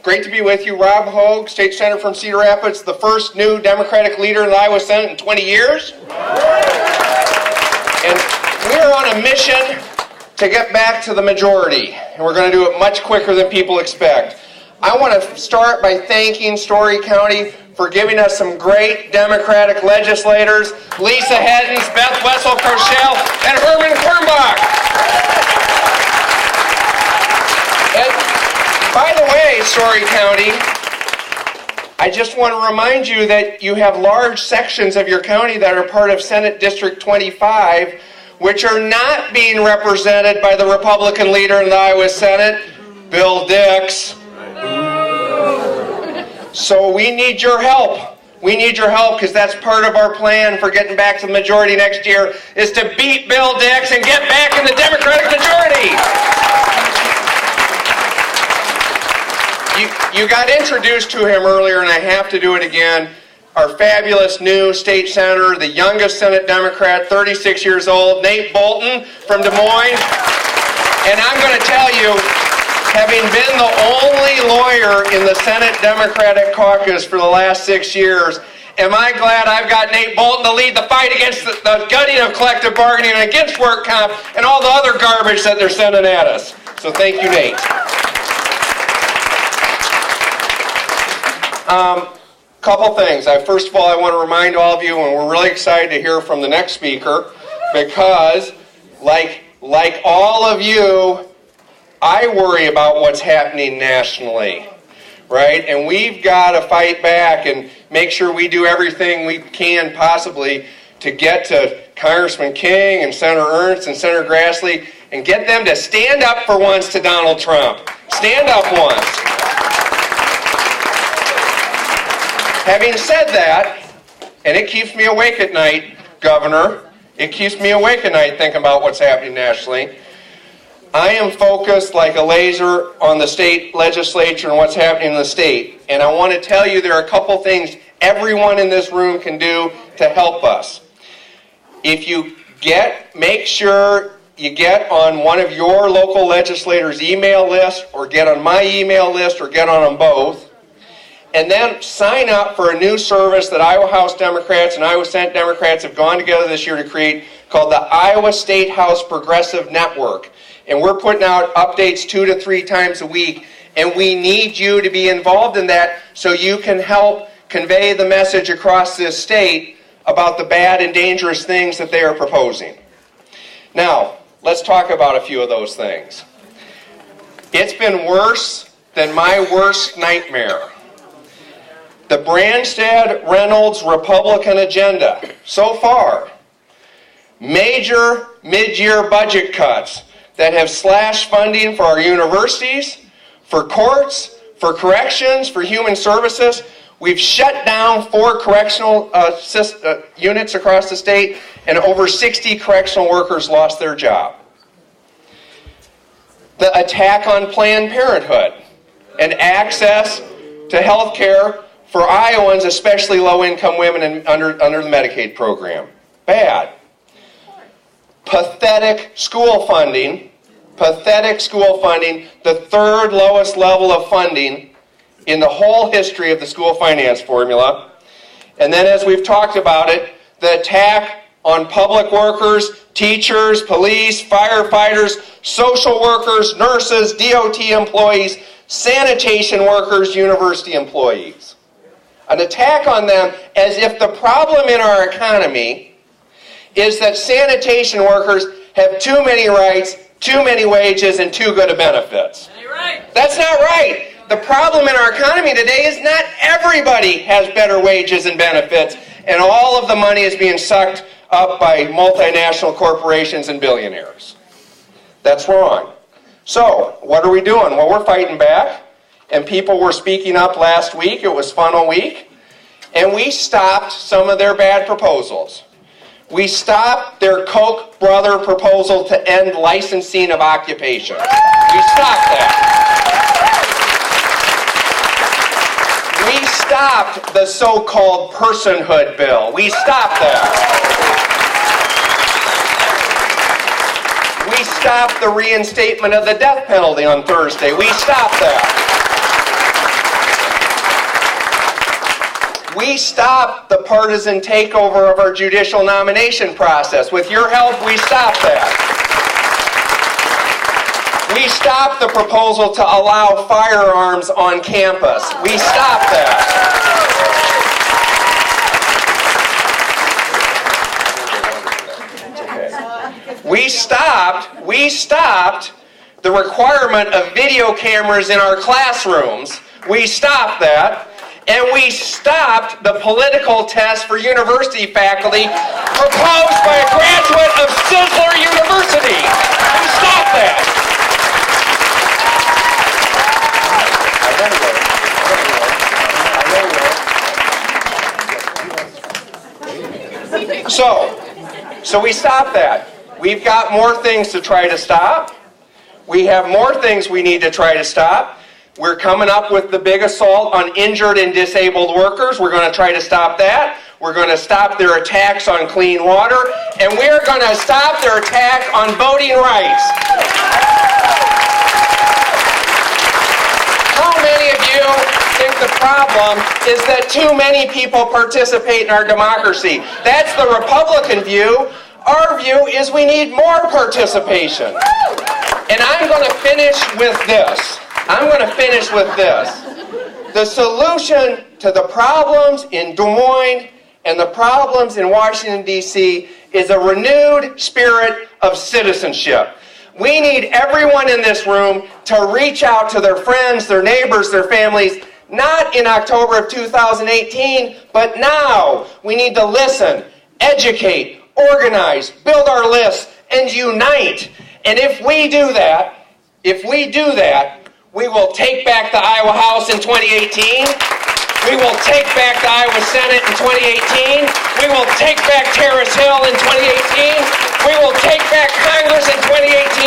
Great to be with you. Rob Hogg, State Senator from Cedar Rapids, the first new Democratic leader in the Iowa Senate in 20 years. And we are on a mission to get back to the majority, and we're going to do it much quicker than people expect. I want to start by thanking Story County for giving us some great Democratic legislators, Lisa Heddens, Beth Wessel-Kroschel, and Herman Kornbach. And by the way, Story County, I just want to remind you that you have large sections of your county that are part of Senate District 25, which are not being represented by the Republican leader in the Iowa Senate, Bill Dix. So we need your help. We need your help because that's part of our plan for getting back to the majority next year is to beat Bill Dix and get back in the Democratic majority. You got introduced to him earlier, and I have to do it again. Our fabulous new state senator, the youngest Senate Democrat, 36 years old, Nate Bolton from Des Moines. And I'm going to tell you, having been the only lawyer in the Senate Democratic caucus for the last 6 years, am I glad I've got Nate Bolton to lead the fight against the gutting of collective bargaining and against work comp and all the other garbage that they're sending at us. So thank you, Nate. Couple things. First of all, I want to remind all of you, and we're really excited to hear from the next speaker, because like all of you, I worry about what's happening nationally, right? And we've got to fight back and make sure we do everything we can possibly to get to Congressman King and Senator Ernst and Senator Grassley and get them to stand up for once to Donald Trump. Stand up once. Having said that, and it keeps me awake at night, Governor, it keeps me awake at night thinking about what's happening nationally. I am focused like a laser on the state legislature and what's happening in the state. And I want to tell you there are a couple things everyone in this room can do to help us. If you make sure you get on one of your local legislators' email list, or get on my email list, or get on them both. And then sign up for a new service that Iowa House Democrats and Iowa Senate Democrats have gone together this year to create called the Iowa State House Progressive Network. And we're putting out updates 2 to 3 times a week. And we need you to be involved in that so you can help convey the message across this state about the bad and dangerous things that they are proposing. Now, let's talk about a few of those things. It's been worse than my worst nightmare. The Branstad-Reynolds Republican agenda, so far, major mid-year budget cuts that have slashed funding for our universities, for courts, for corrections, for human services. We've shut down 4 correctional units across the state, and over 60 correctional workers lost their job. The attack on Planned Parenthood and access to health care for Iowans, especially low-income women and under the Medicaid program. Bad. Pathetic school funding, the 3rd lowest level of funding in the whole history of the school finance formula. And then, as we've talked about it, the attack on public workers, teachers, police, firefighters, social workers, nurses, DOT employees, sanitation workers, university employees. An attack on them as if the problem in our economy is that sanitation workers have too many rights, too many wages, and too good of benefits. That's not right. The problem in our economy today is not everybody has better wages and benefits, and all of the money is being sucked up by multinational corporations and billionaires. That's wrong. So, what are we doing? Well, we're fighting back. And people were speaking up last week. It was funnel week. And we stopped some of their bad proposals. We stopped their Koch brother proposal to end licensing of occupation. We stopped that. We stopped the so-called personhood bill. We stopped that. We stopped the reinstatement of the death penalty on Thursday. We stopped that. We stopped the partisan takeover of our judicial nomination process. With your help, we stopped that. We stopped the proposal to allow firearms on campus. We stopped that. We stopped the requirement of video cameras in our classrooms. We stopped that. And we stopped the political test for university faculty proposed by a graduate of Sizzler University. We stopped that. So we stopped that. We've got more things to try to stop. We have more things we need to try to stop. We're coming up with the big assault on injured and disabled workers. We're going to try to stop that. We're going to stop their attacks on clean water. And we're going to stop their attack on voting rights. How many of you think the problem is that too many people participate in our democracy? That's the Republican view. Our view is we need more participation. And I'm going to finish with this. The solution to the problems in Des Moines and the problems in Washington, D.C. is a renewed spirit of citizenship. We need everyone in this room to reach out to their friends, their neighbors, their families, not in October of 2018, but now. We need to listen, educate, organize, build our lists, and unite. And if we do that, we will take back the Iowa House in 2018. We will take back the Iowa Senate in 2018. We will take back Terrace Hill in 2018. We will take back Congress in 2018.